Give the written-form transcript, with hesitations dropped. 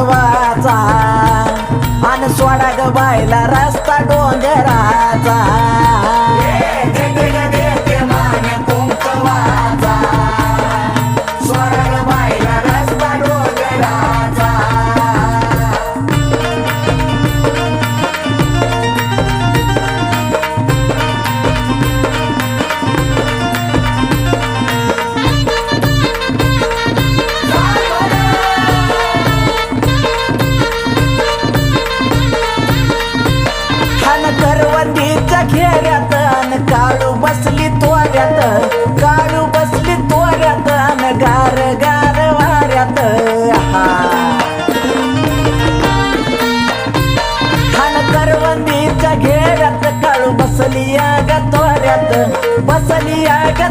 गाढवाचा आणि सोडा ग बायला रस्ता डोंगराचा सोडा ग बायला रस्ता डोंगराचा करवंदीच्या घेऱ्यात अन काळू बसली तोऱ्यात काळू बसली तोऱ्यात अन गार गार वाऱ्यात हान करवंदीच्या घेऱ्यात काळू बसली ग तोऱ्यात बसली ग